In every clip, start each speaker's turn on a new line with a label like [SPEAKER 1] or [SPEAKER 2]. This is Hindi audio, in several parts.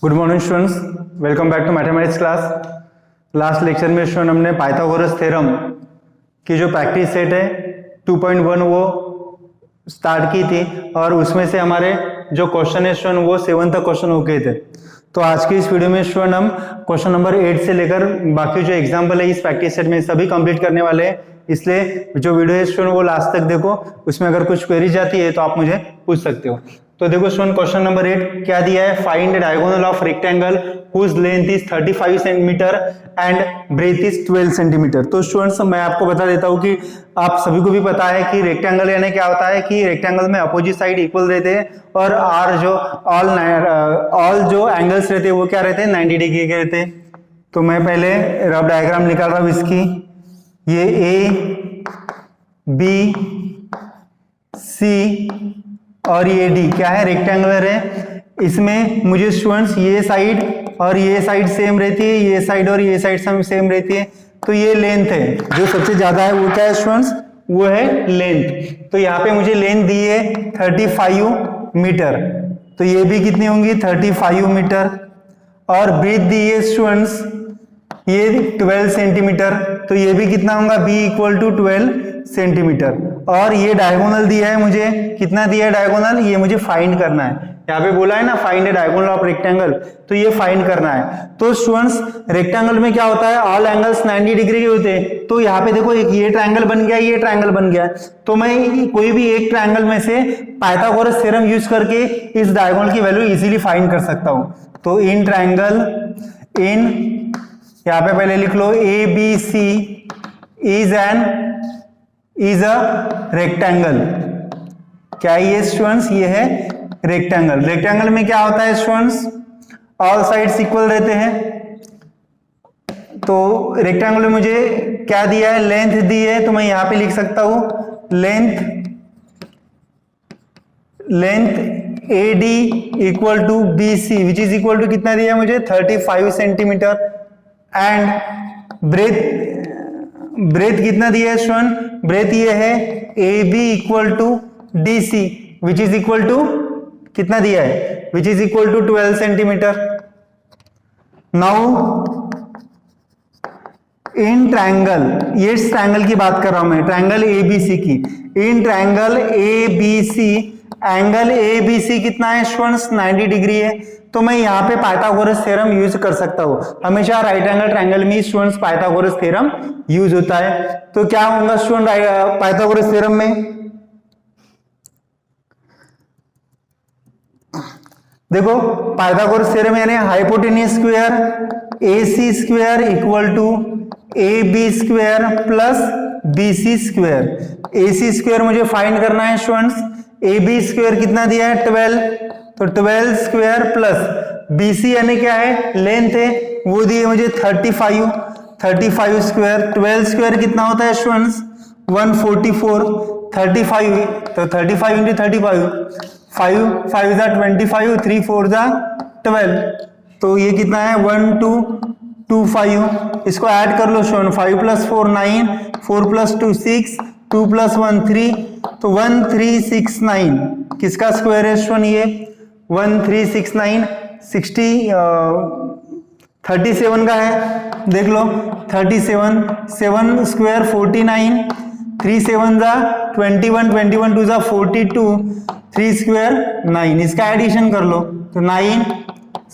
[SPEAKER 1] Good morning students, welcome back to mathematics class. Last lecture में स्टूडेंट हमने पाइथागोरस थ्योरम की जो प्रैक्टिस सेट है 2.1 वो स्टार्ट की थी और उसमें से हमारे जो क्वेश्चन है स्टूडेंट वो 7 तक क्वेश्चन हो गए थे। तो आज की इस वीडियो में स्टूडेंट हम क्वेश्चन नंबर 8 से लेकर बाकी जो एग्जाम्पल है इस प्रैक्टिस सेट में सभी कंप्लीट करने वाले हैं। इसलिए जो वीडियो है स्टूडेंट वो लास्ट तक देखो, उसमें अगर कुछ क्वेरी जाती है तो आप मुझे पूछ सकते हो। तो देखो स्टूडेंट क्वेश्चन नंबर 8 क्या दिया है, find the diagonal of rectangle whose length is 35 centimetre and breadth is 12 centimetre. तो स्टूडेंट्स मैं आपको बता देता हूँ कि आप सभी को भी पता है कि रेक्टेंगल यानी क्या होता है कि रेक्टेंगल में अपोजिट साइड इक्वल रहते हैं और आर जो ऑल जो एंगल्स रहते हैं वो क्या रहते हैं 90 डिग्री के रहते हैं। तो मैं पहले रफ डायग्राम निकाल रहा हूँ इसकी। ये ए बी सी और ये डी क्या है, रेक्टेंगुलर है। इसमें मुझे स्टूडेंट्स ये साइड और ये साइड सेम रहती है, ये साइड और ये साइड सेम रहती है। तो ये लेंथ है, जो सबसे ज्यादा है वो क्या है स्टूडेंट्स, वो है लेंथ। तो यहाँ पे मुझे लेंथ दी है 35 मीटर, तो ये भी कितनी होंगी 35 मीटर। और ब्रेथ दी है स्टूडेंट्स ये 12 सेंटीमीटर, तो ये भी कितना होगा बी इक्वल टू 12 सेंटीमीटर। और ये डायगोनल दिया है मुझे, कितना दिया है डायगोनल, ये मुझे फाइंड करना है। यहाँ पे बोला है ना find the diagonal of rectangle, तो ये फाइंड करना है। तो स्टूडेंट्स रेक्टेंगल में क्या होता है, ऑल एंगल्स 90 डिग्री के होते हैं। तो यहाँ पे देखो एक ये ट्रायंगल बन गया, ये ट्रायंगल बन गया। तो मैं कोई भी एक ट्रायंगल में से पाइथागोरस थ्योरम यूज करके इस डायगोनल की वैल्यू इजीली फाइंड कर सकता हूँ। तो इन ट्रायंगल इन यहाँ पे पहले लिख लो A B C is a rectangle. क्या ये स्टूडेंट्स, ये है रेक्टेंगल। रेक्टेंगल में क्या होता है स्टूडेंट्स, ऑल साइड्स इक्वल रहते हैं। तो रेक्टेंगल में मुझे क्या दिया है, लेंथ दी है, तो मैं यहां पे लिख सकता हूं length A D equal to B C which is equal to कितना दिया है मुझे 35 सेंटीमीटर। एंड ब्रेथ कितना दिया है स्टूडेंट, ब्रेथ ये है A B equal to D C which is equal to कितना दिया है, which is equal to 12 centimetre. Now in triangle, ये इस ट्रायंगल की बात कर रहा हूं मैं, ट्रायंगल ए बी सी की। In triangle A B C angle A B C कितना है स्टूडेंट्स 90 डिग्री है। तो मैं यहाँ पे पाइथागोरस थ्योरम यूज कर सकता हूँ। हमेशा राइट एंगल ट्रायंगल में स्टूडेंट्स पाइथागोरस थ्योरम यूज होता है। तो क्या होगा स्टूडेंट पाइथागोरस थ्योरम में, देखो पाइथागोरस थ्योरम यानी hypotenuse square A C square equal to A B square plus B C square. A C square मुझे फाइंड करना है स्टूडेंट्स, ए बी स्क्वायर कितना दिया है 12, तो 12 स्क्वायर प्लस बी सी यानी क्या है लेंथ है, वो दी है मुझे 35 स्क्वायर। 12 स्क्वायर कितना होता है स्टूडेंट्स 144, 35 तो 35 इंटू 35, 5 5 जा 25, 3 4 जा 12, तो ये कितना है 1225। इसको ऐड कर लो स्टूडेंट, 5 प्लस 4 9, 4 प्लस 2 6, 2 प्लस 1 3, तो 1369 किसका स्क्वायर है स्टूडेंट, ये 1369 60 37 का है, देख लो 37 7 स्क्वायर 49, 3 7 जा 21, 21 2 जा 42, 3 स्क्वायर 9, इसका एडिशन कर लो तो 9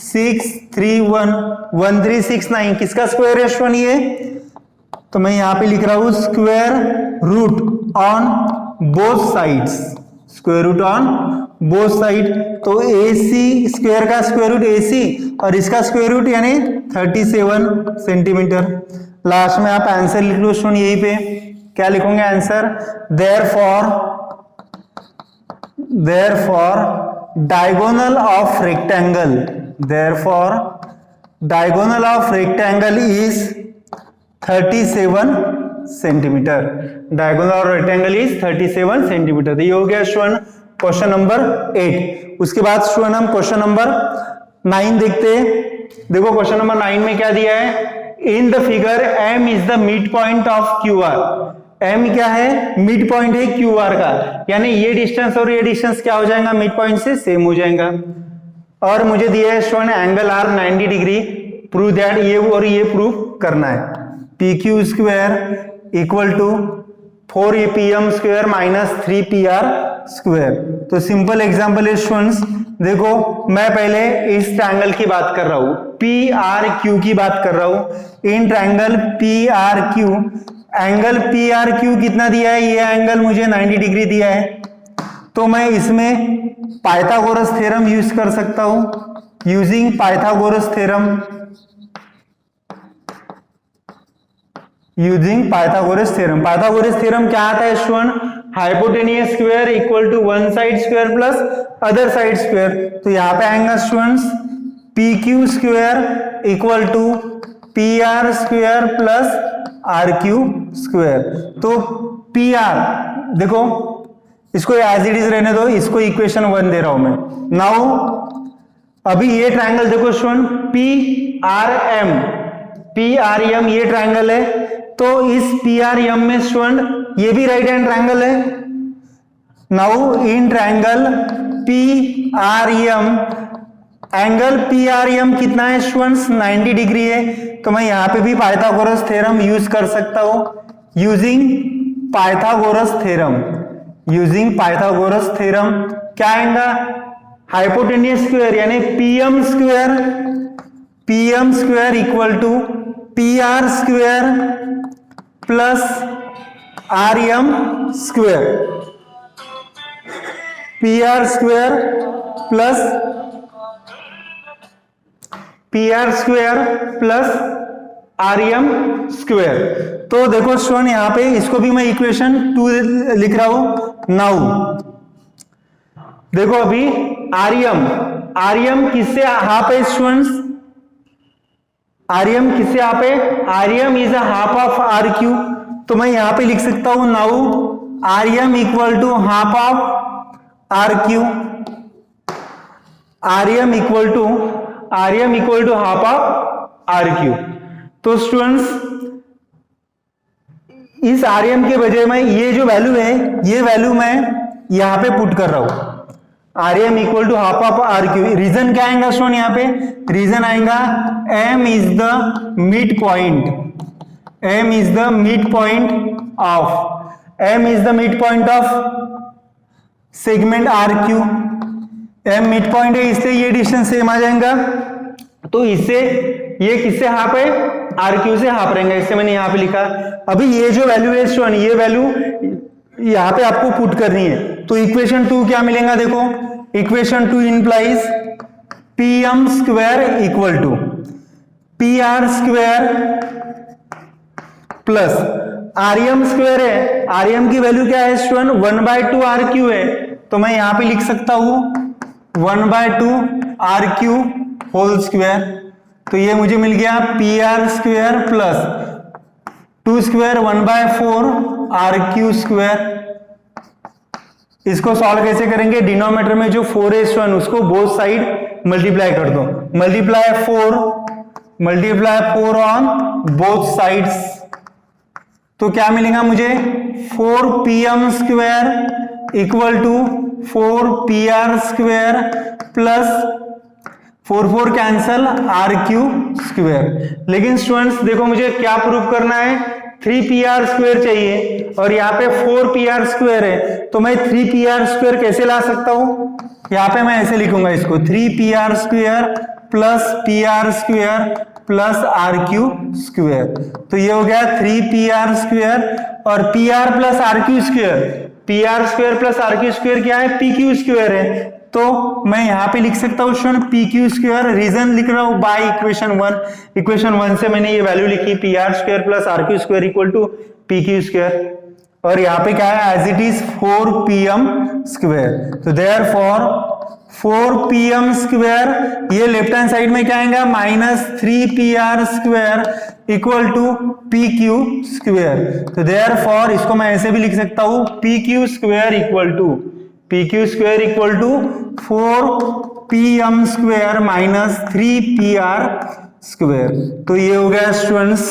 [SPEAKER 1] 6 3 1 1369 किसका स्क्वायर है स्टूडेंट ये। तो मैं यहां पे लिख रहा हूं square root on both sides, square root on both side. तो ए सी स्क्वायर का स्क्वायर रूट ए सी और इसका स्क्वायर रूट यानी 37 सेंटीमीटर। लास्ट में आप आंसर लिख लो स्टूडेंट, यहीं पे क्या लिखोगे answer, therefore diagonal of rectangle is 37 centimetre. Diagonal of rectangle is 37 centimetre. ये हो गया स्टूडेंट क्वेश्चन नंबर 8। उसके बाद स्टूडेंट हम क्वेश्चन नंबर 9 देखते हैं। देखो क्वेश्चन नंबर 9 में क्या दिया है, in the figure m is the midpoint of Q R. m क्या है, मिड पॉइंट है क्यू आर का, यानी ये डिस्टेंस और ये डिस्टेंस क्या हो जाएगा, मिड पॉइंट से सेम हो जाएगा। और मुझे दिया है student angle R 90 degree, prove that, ये और ये प्रूव करना है। P Q square equal to 4pm square minus 3pr square. तो सिंपल एग्जांपल है स्टूडेंट्स, देखो मैं पहले इस ट्रायंगल की बात कर रहा हूं, पी आर क्यू की बात कर रहा हूं। इन triangle P are Q, angle P are Q कितना दिया है, ये एंगल मुझे 90 डिग्री दिया है। तो मैं इसमें पाइथागोरस थ्योरम यूज कर सकता हूं, using Pythagoras theorem, using Pythagoras theorem. Pythagoras theorem क्या आता है student, hypotenuse square equal to one side square plus other side square. तो यहां पे आएगा students P Q square equal to P R square plus R Q square. तो पी आर देखो, इसको एज इट इज रहने दो, इसको इक्वेशन 1 दे रहा हूं मैं। नाउ अभी ये ट्रायंगल देखो स्टूडेंट, पी आर एम ये ट्रायंगल है। तो इस पी आर एम में स्टूडेंट ये भी राइट हैंड ट्रायंगल है। Now in triangle P R M, angle P R M कितना है स्टूडेंट्स, 90 डिग्री है। तो मैं यहां पे भी पाइथागोरस थ्योरम यूज कर सकता हूं, using Pythagoras theorem, using Pythagoras theorem क्या आएगा, हाइपोटेनियस स्क्वायर यानी PM square equal to P R square plus R M square, P R square plus R M square. तो देखो स्टूडेंट यहां पे इसको भी मैं इक्वेशन 2 लिख रहा हूं। नाउ देखो अभी आर एम किससे हाफ है स्टूडेंट्स, आर एम किससे हाफ है, R M is a half of R Q. तो मैं यहां पे लिख सकता हूं now R M equal to half of R Q, R M equal to half of R Q. तो स्टूडेंट्स इस आर एम के बजाय मैं ये जो वैल्यू है, ये वैल्यू मैं यहां पे पुट कर रहा हूं, R M equal to half of R Q. Reason क्या आएगा स्टूडेंट, यहां पे रीजन आएगा M is the midpoint, M is the midpoint of segment R Q. M midpoint है, इससे ये डिस्टेंस सेम आ जाएगा। तो इससे ये किससे हाफ है, आर क्यू से हाफ रहेंगे, इससे मैंने यहां पे लिखा। अभी ये जो वैल्यू है स्टूडेंट, ये वैल्यू यहां पे आपको पुट करनी है। तो इक्वेशन 2 क्या मिलेगा, देखो equation 2 implies P M square equal to P R square plus R M square है। आर एम की वैल्यू क्या है स्टूडेंट, 1/2 आर क्यू है। तो मैं यहां पे लिख सकता हूं 1/2 आर क्यू होल स्क्वायर। तो ये मुझे मिल गया P R square plus 2 square 1/4 R Q square. इसको सॉल्व कैसे करेंगे, डिनोमिनेटर में जो 4 है स्टूडेंट उसको बोथ साइड मल्टीप्लाई कर दो, मल्टीप्लाई 4 ऑन बोथ साइड्स। तो क्या मिलेगा मुझे, 4pm square equal to 4pr square plus 4 cancel R Q square. लेकिन स्टूडेंट्स देखो मुझे क्या प्रूव करना है, 3pr स्क्वायर चाहिए और यहाँ पे 4pr स्क्वायर है। तो मैं 3pr स्क्वायर कैसे ला सकता हूं, यहाँ पे मैं ऐसे लिखूंगा इसको 3pr square plus pr square plus R Q square. तो ये हो गया 3pr स्क्वायर और pr plus R Q square, pr square plus R Q square क्या है, pq स्क्वायर है। तो मैं यहां पे लिख सकता हूं स्टूडेंट pq स्क्वायर, रीजन लिख रहा हूं बाय इक्वेशन 1। इक्वेशन 1 से मैंने ये वैल्यू लिखी pr square plus R Q square equal to pq square. और यहाँ पे क्या है, as it is 4pm square. तो देयरफॉर 4pm स्क्वायर, ये लेफ्ट हैंड साइड में क्या आएगा, -3pr square equal to pq square. तो देयरफॉर इसको मैं ऐसे भी लिख सकता हूं pq square equal to 4pm square minus 3pr square. तो ये हो गया स्टूडेंट्स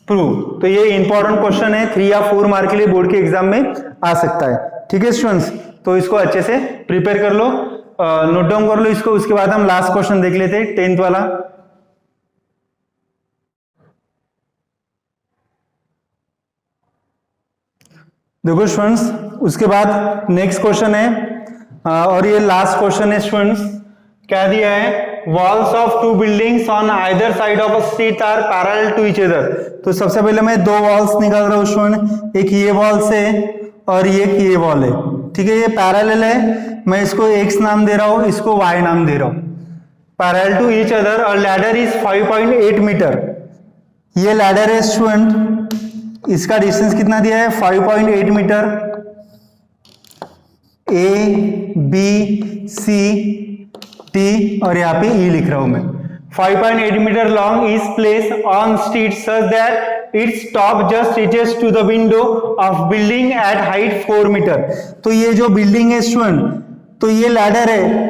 [SPEAKER 1] प्रूव। तो ये इंपॉर्टेंट क्वेश्चन है, 3 या 4 मार्क के लिए बोर्ड के एग्जाम में आ सकता है। ठीक है स्टूडेंट्स, तो इसको अच्छे से प्रिपेयर कर लो। नोट डाउन कर लो इसको, उसके बाद हम लास्ट क्वेश्चन देख लेते हैं 10th वाला। देखो स्टूडेंट्स, उसके बाद नेक्स्ट क्वेश्चन है और ये लास्ट क्वेश्चन है स्टूडेंट्स। क्या दिया है? Walls of two buildings on either side of a street are parallel to each other. तो सबसे पहले मैं दो वॉल्स निकाल रहा हूँ स्टूडेंट, एक ये वॉल से और एक ये वॉल है, ठीक है, ये पैरेलल है, मैं इसको x नाम दे रहा हूँ, इसको y नाम दे रहा हूँ। पैरेलल टू ईच अदर और लैडर इज 5.8 मीटर। ये लैडर है स्टूडेंट, इसका डिस्टेंस कितना दिया है? 5.8 metre. A B C T और यहाँ पे E लिख रहा हूं मैं। 5.8 metre long is place on street such that its top just reaches to the window of building at height 4 metre. तो ये जो बिल्डिंग है स्टूडेंट, तो ये लैडर है,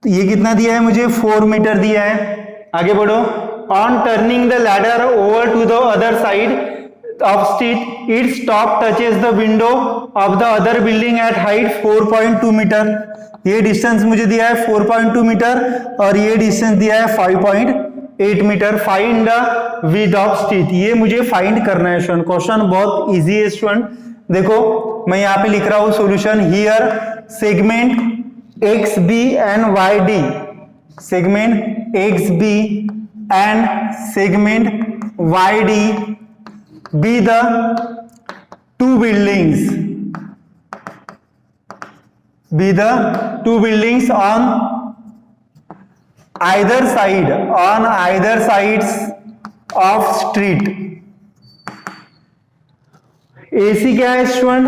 [SPEAKER 1] तो ये कितना दिया है मुझे? 4 मीटर दिया है। आगे बढ़ो। On turning the ladder over to the other side of street, its top touches the window of the other building at height 4.2 metre. ये डिस्टेंस मुझे दिया है 4.2 मीटर और ये डिस्टेंस दिया है 5.8 metre. Find the width of street, ये मुझे फाइंड करना है स्टूडेंट। क्वेश्चन बहुत इजी है स्टूडेंट। देखो मैं यहाँ पे लिख रहा हूँ solution. Here segment X B and Y D, segment X B and segment Y D be the two buildings, be the two buildings on either side, on either sides of street। AC क्या है student?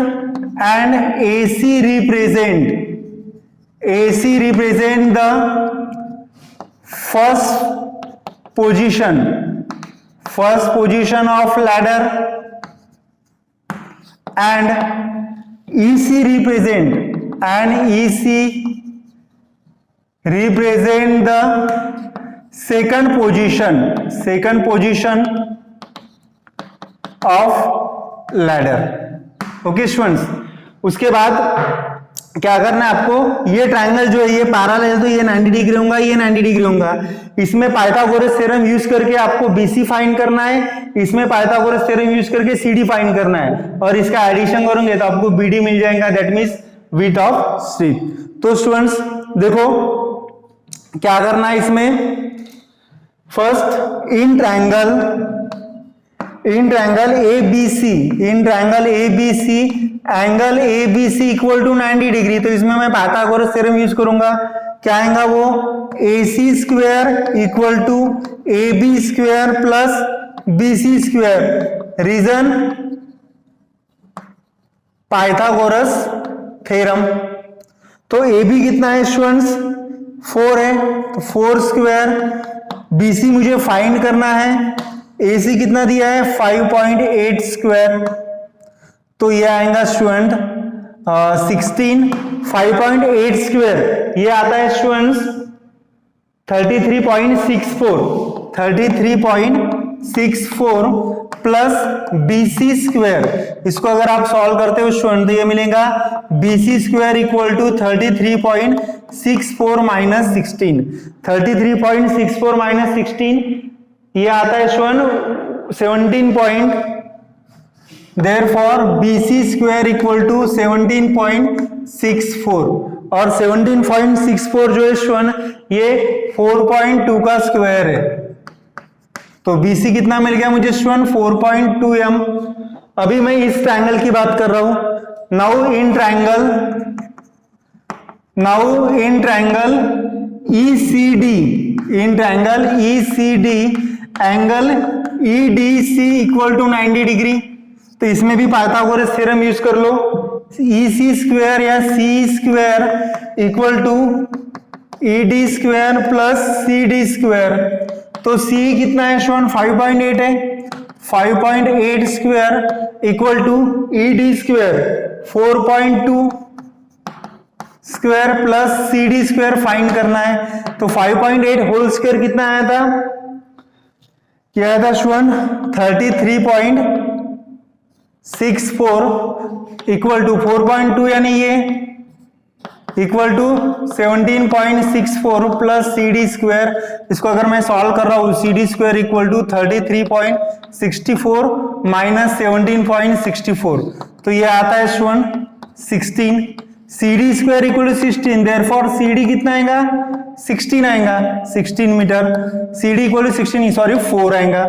[SPEAKER 1] and AC represent the first position of ladder and EC represent the second position of ladder। Okay students, उसके बाद क्या करना है आपको? ये ट्रायंगल जो है ये पैरेलल है, तो ये 90 डिग्री होगा, ये 90 डिग्री होगा। इसमें पाइथागोरस थ्योरम यूज करके आपको BC फाइंड करना है, इसमें पाइथागोरस थ्योरम यूज करके CD फाइंड करना है, और इसका एडिशन करोगे तो आपको BD मिल जाएगा, that means width of street. तो स्टूडेंट्स देखो क्या करना है इसमें। First in triangle ABC, angle ABC equal to 90 degree. तो इसमें मैं पाइथागोरस थ्योरम यूज करूंगा। क्या आएगा वो? AC square equal to AB square plus BC square. Reason Pythagoras theorem. तो AB कितना है स्टूडेंट्स? 4 है, तो 4 स्क्वायर। BC मुझे फाइंड करना है, AC कितना दिया है? 5.8 स्क्वायर। तो ये आएगा स्टूडेंट 16। 5.8 स्क्वायर ये आता है स्टूडेंट्स 33.64 प्लस BC स्क्वायर। इसको अगर आप सॉल्व करते हो स्टूडेंट तो ये मिलेगा BC square equal to 33.64 minus 16। 33.64 minus 16 ये आता है student 17 therefore BC square equal to 17.64 और 17.64 जो है स्टूडेंट ये 4.2 का स्क्वायर है। तो BC कितना मिल गया मुझे स्टूडेंट? 4.2 m। अभी मैं इस ट्रायंगल की बात कर रहा हूं। Now in triangle ECD angle EDC equal to 90 degree. तो इसमें भी पाइथागोरस थ्योरम यूज कर लो। EC स्क्वायर या C square equal to ED square plus CD square. तो C कितना है स्टूडेंट? 5.8 है। 5.8 square equal to ED square 4.2 square plus CD square find करना है। तो 5.8 होल स्क्वायर कितना आया था? क्या आया था स्टूडेंट? 33.64 इक्वल टू 4.2 यानी ये equal to 17.64 plus C D square. इसको अगर मैं सॉल्व कर रहा हूं, C D square equal to 33.64 minus 17.64, तो ये आता है student 16। C D square equal to 16, therefore C D कितना आएगा 16 आएगा, 16 metre. C D equal to 16 sorry 4 आएगा,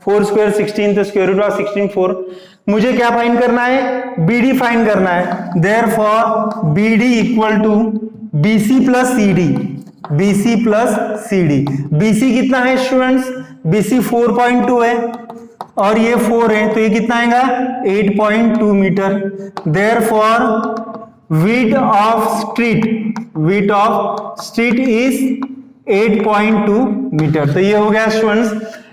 [SPEAKER 1] 4 स्क्वायर 16, तो स्क्वायर रूट ऑफ 16 4। मुझे क्या फाइंड करना है, बीडी फाइंड करना है। Therefore BD equal to BC plus CD, BC plus CD. बीसी कितना है स्टूडेंट्स, बीसी 4.2 है और ये 4 है, तो ये कितना आएगा 8.2 metre. Therefore width of street is 8.2 metre. तो ये हो गया स्टूडेंट्स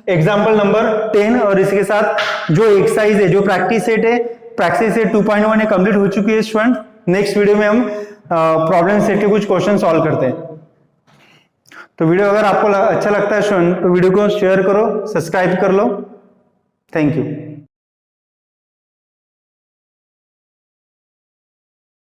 [SPEAKER 1] एग्जाम्पल नंबर 10। और इसके साथ जो एक्सरसाइज है, जो प्रैक्टिस सेट है, प्रैक्टिस सेट 2.1 है, कंप्लीट हो चुकी है स्टूडेंट। नेक्स्ट वीडियो में हम प्रॉब्लम सेट के कुछ क्वेश्चन सॉल्व करते हैं। तो वीडियो अगर आपको अच्छा लगता है स्टूडेंट तो वीडियो को शेयर करो, सब्सक्राइब कर लो। Thank you.